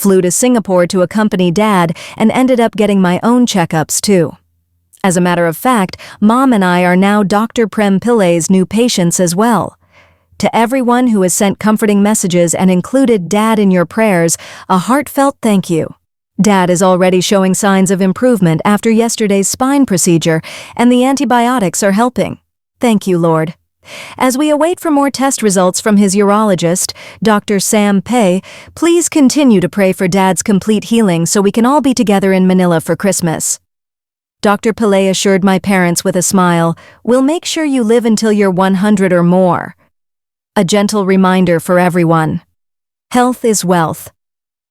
flew to Singapore to accompany Dad, and ended up getting my own checkups too. As a matter of fact, Mom and I are now Dr. Prem Pillai's new patients as well. To everyone who has sent comforting messages and included Dad in your prayers, a heartfelt thank you. Dad is already showing signs of improvement after yesterday's spine procedure, and the antibiotics are helping. Thank you, Lord. As we await for more test results from his urologist, Dr. Sam Pei, please continue to pray for Dad's complete healing so we can all be together in Manila for Christmas. Dr. Pillai assured my parents with a smile, "We'll make sure you live until you're 100 or more." A gentle reminder for everyone. Health is wealth.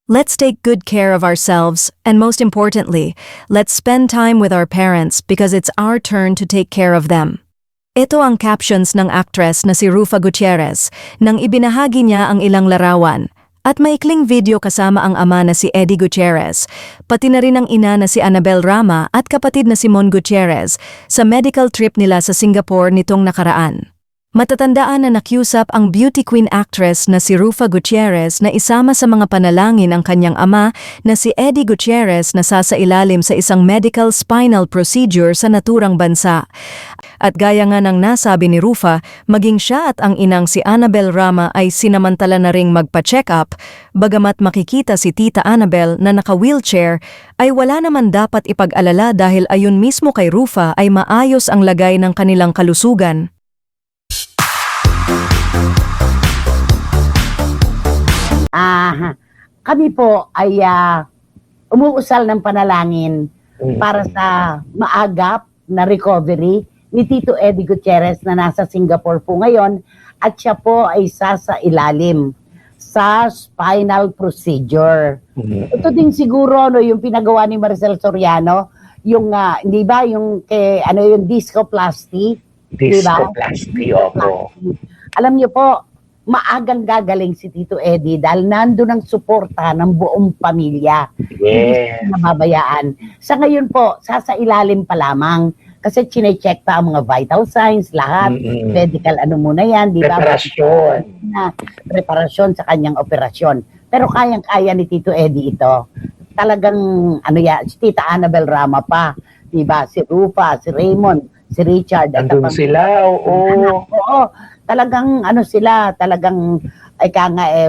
Let's take good care of ourselves, and most importantly, let's spend time with our parents because it's our turn to take care of them. Ito ang captions ng actress na si Rufa Gutierrez nang ibinahagi niya ang ilang larawan. At maikling video kasama ang ama na si Eddie Gutierrez, pati na rin ang ina na si Annabel Rama at kapatid na si Mon Gutierrez sa medical trip nila sa Singapore nitong nakaraan. Matatandaan na nakiusap ang beauty queen actress na si Rufa Gutierrez na isama sa mga panalangin ang kanyang ama na si Eddie Gutierrez na sasailalim sa isang medical spinal procedure sa naturang bansa. At gaya nga ng nasabi ni Rufa, maging siya at ang inang si Annabel Rama ay sinamantala na ring magpa-check up, bagamat makikita si Tita Annabel na naka-wheelchair, ay wala naman dapat ipag-alala dahil ayon mismo kay Rufa ay maayos ang lagay ng kanilang kalusugan. Kami po ay umuusal ng panalangin para sa maagap na recovery ni Tito Eddie Gutierrez na nasa Singapore po ngayon, at siya po ay sasailalim sa spinal procedure. Ito din siguro yung pinagawa ni Maricel Soriano, yung di ba yung yung discoplasty, discoplasty, opo. Alam niyo po, maagang gagaling si Tito Eddie dahil nandun ang suporta ng buong pamilya. Yes. Hindi nababayaan. Sa ngayon po, sasailalim pa lamang kasi chine-check pa ang mga vital signs, lahat. Medical muna yan, di ba? Preparasyon sa kanyang operasyon. Pero kayang-kaya ni Tito Eddie ito. Talagang, si Tita Annabel Rama pa, di ba? Si Rufa, si Raymond, si Richard. Andun sila, oo. Oo. Talagang sila, talagang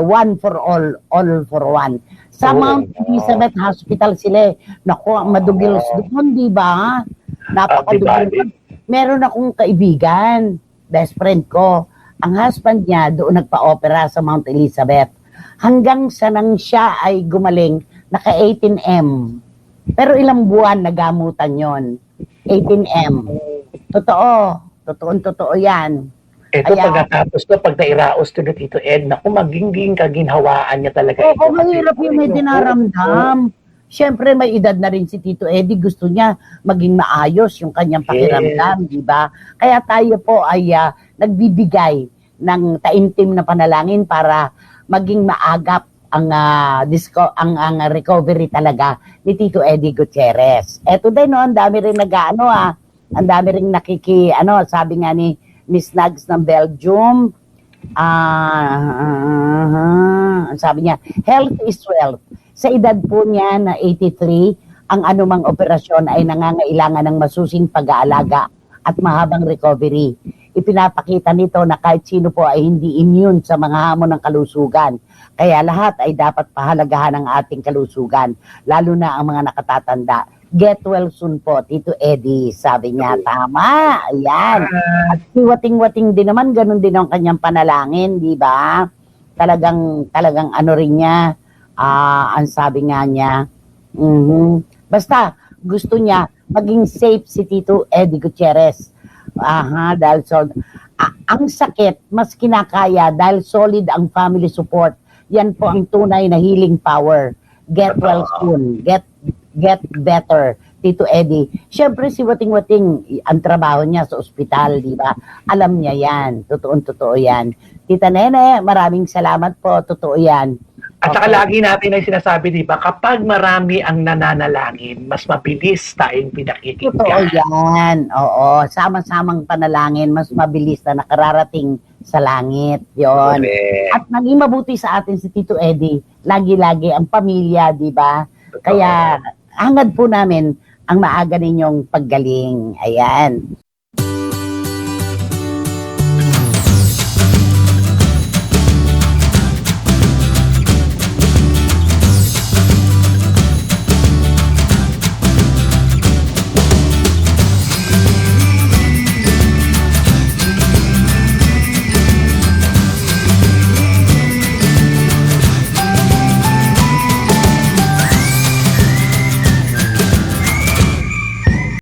one for all for one. Sa Mount Elizabeth Hospital sila, naku, ang madugil doon, di ba? Napakadugil. Meron akong kaibigan, best friend ko, ang husband niya doon nagpa-opera sa Mount Elizabeth. Hanggang sa nang siya ay gumaling, naka 18M. Pero ilang buwan nagamutan yon, 18M. Totoo yan. Ito pagkatapos to, pag nairaos to na Tito Ed, naku, magiging kaginhawaan niya talaga. Oo, mahirap yung may dinaramdam. Siyempre, may edad na rin si Tito Eddie. Gusto niya maging maayos yung kanyang pakiramdam, di ba? Kaya tayo po ay nagbibigay ng taimtim na panalangin para maging maagap ang recovery talaga ni Tito Eddie Gutierrez. Eto din, ang dami rin ang dami rin sabi nga ni Miss Nags ng Belgium, sabi niya, health is wealth. Sa edad po niya na 83, ang anumang operasyon ay nangangailangan ng masusing pag-aalaga at mahabang recovery. Ipinapakita nito na kahit sino po ay hindi immune sa mga hamon ng kalusugan. Kaya lahat ay dapat pahalagahan ang ating kalusugan, lalo na ang mga nakatatanda. Get well soon po, Tito Eddie, sabi niya. Tama, ayan. At si Wating-Wating din naman, ganun din ang kanyang panalangin, di ba? Talagang rin niya, ang sabi nga niya. Basta, gusto niya maging safe si Tito Eddie Gutierrez. Dahil ang sakit, mas kinakaya dahil solid ang family support. Yan po ang tunay na healing power. Get well soon. Get better, Tito Eddie. Siyempre si Wating-Wating, ang trabaho niya sa ospital, di ba? Alam niya yan. Totoo yan. Tita Nene, maraming salamat po. Totoo yan. At saka lagi natin ay sinasabi, di ba, kapag marami ang nananalangin, mas mabilis tayong pinakikinggan. Totoo yan. Oo. Sama-samang panalangin, mas mabilis na nakararating sa langit. Yon. Correct. At naging mabuti sa atin si Tito Eddie, lagi-lagi ang pamilya, di ba? Kaya hangad po namin ang maaga ninyong paggaling. Ayan.